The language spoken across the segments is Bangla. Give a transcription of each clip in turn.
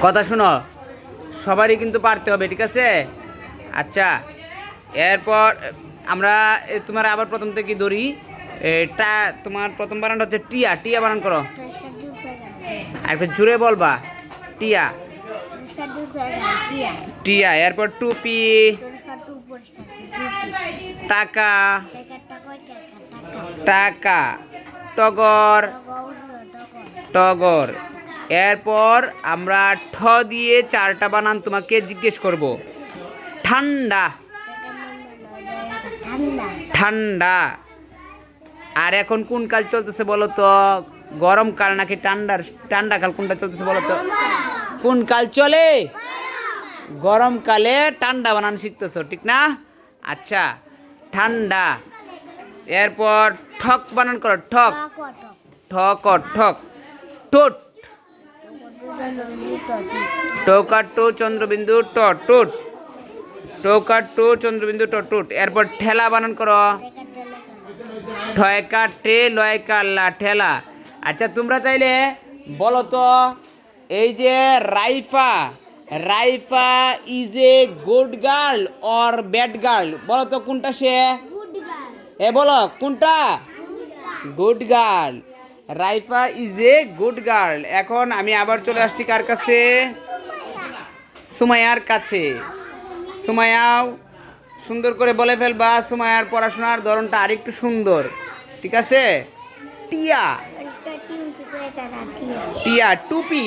কথা শুনো, সবারই কিন্তু পারতে হবে, ঠিক আছে? আচ্ছা, এরপর আমরা তোমার আবার প্রথম থেকে ধরি। এটা তোমার প্রথম বানানটা হচ্ছে টিয়া। টিয়া বানান করো, আর একটু জুড়ে বলবা। টিয়া, টিয়া। এরপর টুপি, টাকা, টাকা। টগর, টগর। এরপর আমরা ঠ দিয়ে চারটা বানান তোমাকে জিজ্ঞেস করব। ঠান্ডা, ঠান্ডা। আর এখন কোন কাল চলতেছে বলো তো? গরমকাল নাকি ঠান্ডা কাল, কোনটা চলতেছে বলো তো? কোন কাল চলে? গরমকালে ঠান্ডা বানান শিখতেছো, ঠিক না? আচ্ছা, ঠান্ডা। এরপর ঠক বানান করো, ঠক। ঠক, ঠক। টুট, টৌকার টু চন্দ্রবিন্দু ট, টুট। টৌকার টু চন্দ্রবিন্দু ট, টুট। এরপর ঠেলা বানান করো, ঠয়কা টে লয়কা লা, ঠেলা। আচ্ছা, তোমরা তাইলে বলো তো, এই যে Raifa, Raifa is a good girl or bad girl? বলো তো কোনটা সে? বলো কোনটা? Good girl. Raifa is a good girl. এখন আমি আবার চলে আসছি কার কাছে? সুমাইয়ার কাছে। সুমাইয়াও সুন্দর করে বলে ফেলবা। সুমাইয়ার পড়াশোনার ধরনটা আরেকটু সুন্দর, ঠিক আছে? টিয়া, টিয়া। টুপি,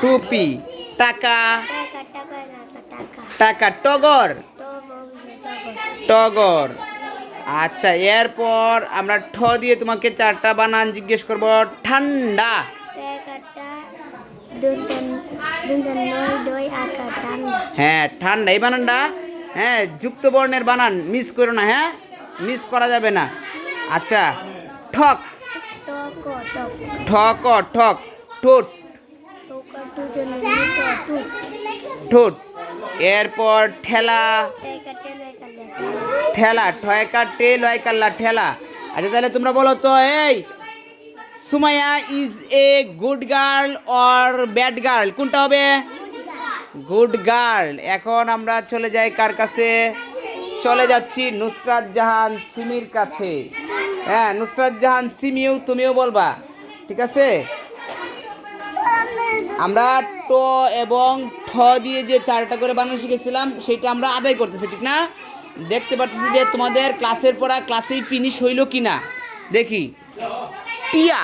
টুপি। টাকা, টাকা। টগর, টগর। আচ্ছা, এরপর আমরা ঠ দিয়ে তোমাকে চারটা বানান জিজ্ঞেস করব। ঠান্ডা, হ্যাঁ ঠান্ডা। এই বানানটা, হ্যাঁ, যুক্ত বর্ণের বানান, মিস করো না, হ্যাঁ, মিস করা যাবে না। আচ্ছা, ঠক, ঠক, ঠক। ঠোঁট, ঠোঁট। এরপর ঠেলা, ঠেলা। ঠয়কা টে লয়কাল্লা, ঠেলা। আচ্ছা, তাহলে তোমরা বলো তো, এই Sumaiya is a good girl or bad girl? কোনটা হবে? Good girl. এখন আমরা চলে যাই কার কাছে? চলে যাচ্ছি নুসরাত জাহান সিমির কাছে। হ্যাঁ, নুসরাত জাহান সিমিও তুমিও বলবা, ঠিক আছে? আমরা ট এবং ঠ দিয়ে যে চারটা করে বানান শিখেছিলাম সেটা আমরা আদায় করতেছি, ঠিক না? দেখতে পাচ্ছি যে তোমাদের ক্লাসের পড়া ক্লাসেই ফিনিশ হইল কি না দেখি। টিয়া,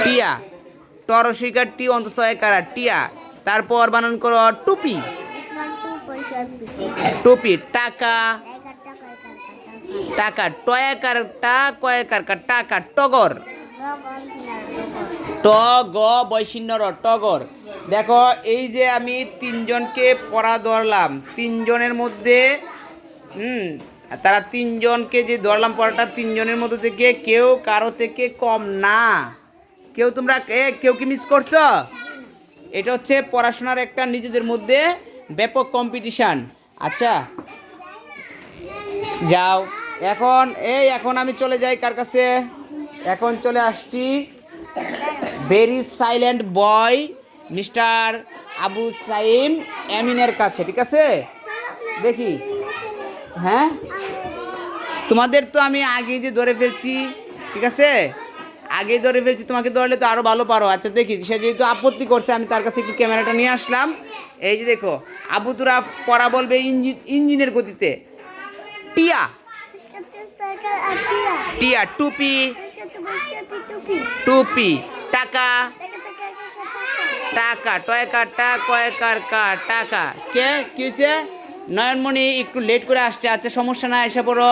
টিয়া। টরসিকার টি অন্তস্থ একারা, টিয়া। তারপর বানান করো টুপি, টুপি। টাকা, টাকা। টয়াকারটা কয়েকারটা, টাকা। টগর, ট গ বৈশিন্য র, টগর। দেখো, এই যে আমি তিনজনকে পড়া ধরলাম, তিনজনের মধ্যে তারা তিনজনকে যে ধরলাম পড়াটা, তিনজনের মধ্যে থেকে কেউ কারো থেকে কম না। কেউ তোমরা কেউ কি মিস করছো? এটা হচ্ছে পড়াশোনার একটা নিজেদের মধ্যে ব্যাপক কম্পিটিশান। আচ্ছা, যাও। এখন আমি চলে যাই কার কাছে? এখন চলে আসছি very silent boy mister Abu Saim এমিনের কাছে, ঠিক আছে? দেখি, হ্যাঁ, তোমাদের তো আমি আগে যে ধরে ফেলছি, ঠিক আছে? আগে ধরে ফেলছি, তোমাকে ধরলে তো আরও ভালো পারো। আচ্ছা, দেখি, সে যেহেতু আপত্তি করছে, আমি তার কাছে একটু ক্যামেরাটা নিয়ে আসলাম। এই যে দেখো, আবু তুরা পড়া বলবে ইঞ্জিনের গতিতে। টিয়া, টিয়া। টুপি, টুপি। টাকা, টাকা। টয়কারটা কয়কার কা, টাকা। কে কি হয়েছে? নয়নমণি একটু লেট করে আসছে। আচ্ছা, সমস্যা না, এসে পড়ো,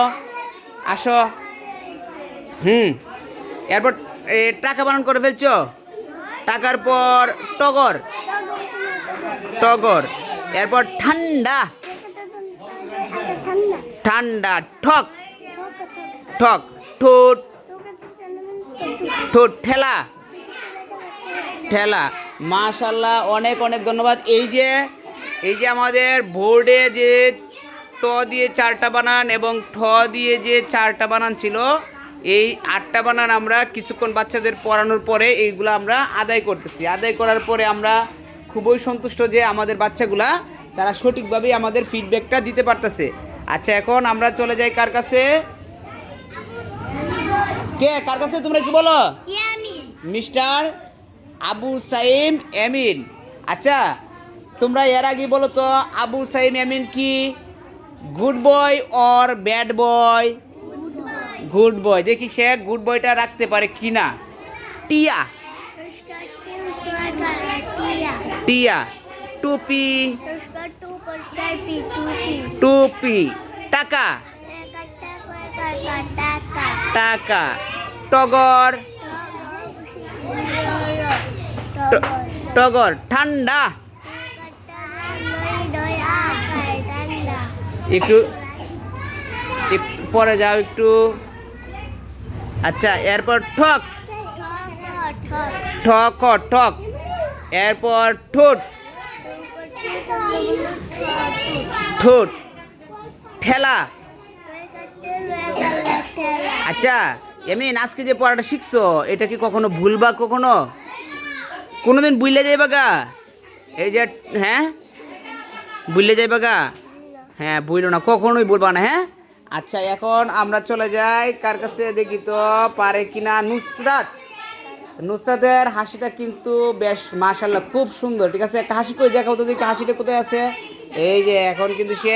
আসো। এরপর টাকা বানান করে ফেলছো। টাকার পর টগর, টগর। এরপর ঠান্ডা, ঠান্ডা। ঠক, ঠক। ঠোঁট, ঠোঁট। ঠেলা, ঠেলা। মাশাআল্লাহ, অনেক অনেক ধন্যবাদ। এই যে আমাদের বোর্ডে যে ট দিয়ে চারটা বানান এবং ঠ দিয়ে যে চারটা বানান ছিল, এই 8টা বানান আমরা কিছুক্ষণ বাচ্চাদের পড়ানোর পরে এইগুলো আমরা আদায় করতেছি। আদায় করার পরে আমরা খুবই সন্তুষ্ট যে আমাদের বাচ্চাগুলা তারা সঠিকভাবেই আমাদের ফিডব্যাকটা দিতে পারতেছে। আচ্ছা, এখন আমরা চলে যাই কার কাছে? কার কাছে তোমরা কি বলো? মিস্টার আবু সাইম এমিন। আচ্ছা, তোমরা এর আগে বলো তো আবু সাইম এমিন কি good boy or bad boy? Good boy. দেখি সে গুড বয়টা রাখতে পারে কি না। টিয়া, টিয়া। টুপি, টুপি। টাকা, টাকা। টগর, টগর। ঠান্ডা, একটু পরে যাও একটু। আচ্ছা, এরপর ঠক, ঠক ঠক। এরপর ঠোঁট, ঠোঁট। ঠেলা। আচ্ছা এমিন, আজকে যে পড়াটা শিখছো এটা কি কখনো ভুলবা? কখনো কোনোদিন ভুলে যাইবা গা? এই যে হ্যাঁ, ভুলে যাইবা গা? হ্যাঁ, ভুলো না, কখনোই বলবা না। হ্যাঁ, আচ্ছা এখন আমরা চলে যাই কার কাছে দেখি তো পারে কিনা। নুসরাত। নুসরাতের হাসিটা কিন্তু বেশ মাশাআল্লাহ খুব সুন্দর। ঠিক আছে, একটা হাসি করে দেখাও তো দেখি হাসিটা কোথায় আছে। এই যে এখন কিন্তু সে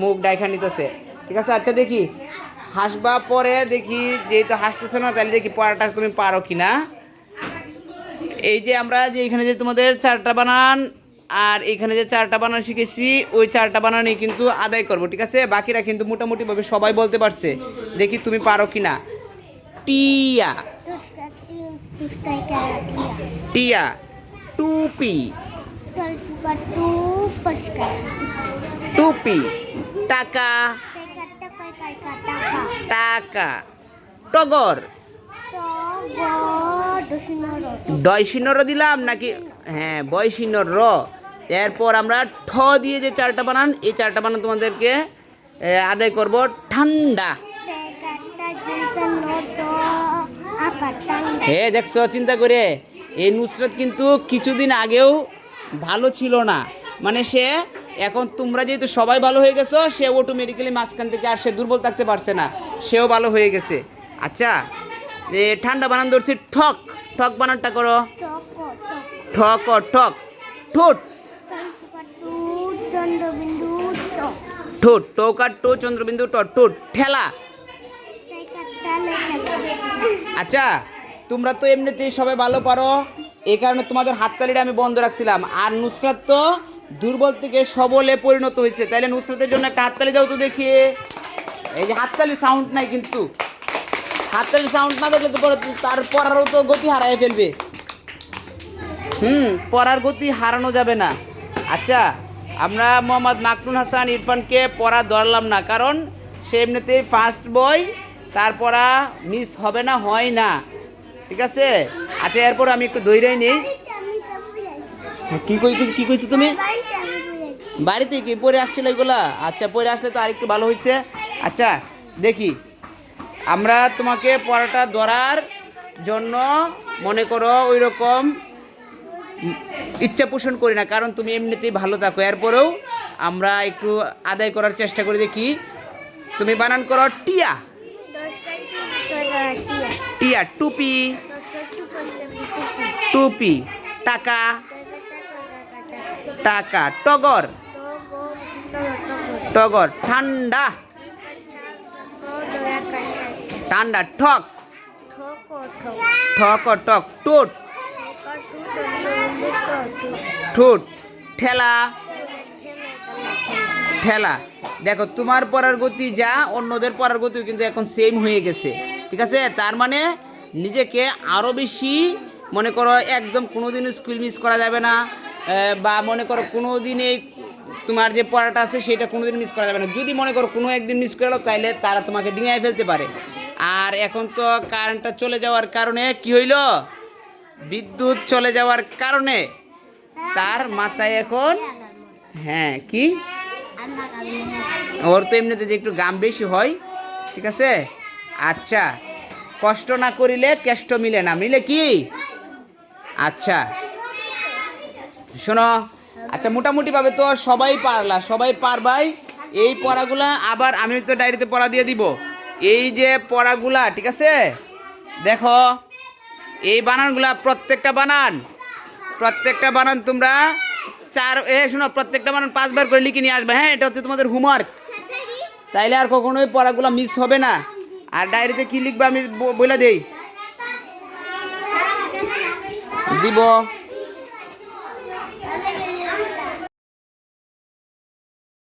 মুখ ডাইখা নিতেছে। ঠিক আছে, আচ্ছা দেখি হাসবা পরে দেখি, যেহেতু হাসতেছে না তাহলে দেখি পড়াটা তুমি পারো কিনা। এই যে আমরা যে এখানে যে তোমাদের 4টা বানান আর এখানে যে 4টা বানান শিখেছি ওই 4টা বানানই কিন্তু আদায় করব। ঠিক আছে, বাকিরা কিন্তু মোটামুটিভাবে সবাই বলতে পারছে। দেখি তুমি পারো কিনা। টিয়া, টিয়া। টুপি, টুপি। টাকা, টাকা। টগর, ডয়সিনর দিলাম নাকি? হ্যাঁ, বয়সিনর র। এরপর আমরা ঠ দিয়ে যে 4টা বানান এই 4টা বানান তোমাদেরকে আদায় করব। ঠান্ডা। হ্যাঁ, দেখছো চিন্তা করে এই নুসরাত কিন্তু কিছুদিন আগেও ভালো ছিল না, মানে সে এখন তোমরা যেহেতু সবাই ভালো হয়ে গেছো সে অটোমেটিক্যালি মাঝখান থেকে আর সে দুর্বল থাকতে পারছে না, সেও ভালো হয়ে গেছে। আচ্ছা, ঠান্ডা বানান ধরছি ঠক। ঠক বানানটা করো। ঠক ঠক। ঠোঁট, ঠোঁট। টৌকার টো, চন্দ্রবিন্দু ট। ঠোঁট। ঠেলা। আচ্ছা, তোমরা তো এমনিতেই সবাই ভালো পারো, এই কারণে তোমাদের হাততালিটা আমি বন্ধ রাখছিলাম। আর নুসরাত তো দুর্বল থেকে সবলে পরিণত হয়েছে, তাইলে নুসরাতের জন্য একটা হাততালি দাও তো দেখি। এই যে হাততালি সাউন্ড নাই, কিন্তু হাততালি সাউন্ড না দেখলে তো তার পড়ারও তো গতি হারায় ফেলবে। পড়ার গতি হারানো যাবে না। আচ্ছা, আমরা মোহাম্মদ মাকরুন হাসান ইরফানকে পড়া ধরলাম না, কারণ সে এমনিতেই ফার্স্ট বয়, তার পড়া মিস হবে না, হয় না। ঠিক আছে, আচ্ছা এরপর আমি একটু দৈরাই নেই। কি কইছো তুমি? বাড়িতে কি পড়ে আসছিল এগুলা? আচ্ছা, পড়ে আসলে তো আরেকটু ভালো হয়েছে। আচ্ছা দেখি, আমরা তোমাকে পড়াটা ধরার জন্য মনে করো ওই রকম ইচ্ছা পোষণ করি না, কারণ তুমি এমনিতেই ভালো থাকো। এরপরেও আমরা একটু আদায় করার চেষ্টা করি। দেখি তুমি বানান করো। টিয়া, টিয়া। টুপি, টুপি। টাকা, টাকা। টগর, টগর। ঠান্ডা, ঠান্ডা। ঠক, ঠক ঠক। ঠোঁট, ঠোঁট। ঠেলা, ঠেলা। দেখো তোমার পড়ার গতি যা, অন্যদের পড়ার গতিও কিন্তু এখন সেম হয়ে গেছে। ঠিক আছে, তার মানে নিজেকে আরও বেশি মনে করো, একদম কোনো দিনও স্কুল মিস করা যাবে না, বা মনে করো কোনো দিনে তোমার যে পড়াটা আছে সেটা কোনো দিন মিস করা যাবে না। যদি মনে করো কোনো একদিন মিস করে দাও তাইলে তারা তোমাকে ডিঙায় ফেলতে পারে। আর এখন তো কারেন্টটা চলে যাওয়ার কারণে কি হইল, বিদ্যুৎ চলে যাওয়ার কারণে তার মাথায় এখন হ্যাঁ কি ওর তো এমনিতে যে একটু গাম বেশি হয়। ঠিক আছে, আচ্ছা কষ্ট না করিলে কেষ্ট মিলে না, মিলে কি? আচ্ছা শোনো, আচ্ছা মোটামুটি ভাবে তো সবাই পারলা, সবাই পারবাই। এই পড়াগুলা আবার আমি তো ডায়েরিতে পড়া দিয়ে দিব। এই যে পড়াগুলা, ঠিক আছে, দেখো এই বানানগুলা প্রত্যেকটা বানান তোমরা শোনো, প্রত্যেকটা বানান 5 বার করে লিখে নিয়ে আসবে। হ্যাঁ, এটা হচ্ছে তোমাদের হোমওয়ার্ক। তাইলে আর কখনোই পড়াগুলা মিস হবে না। আর ডায়েরিতে কি লিখবে আমি বলে দেই, দিব।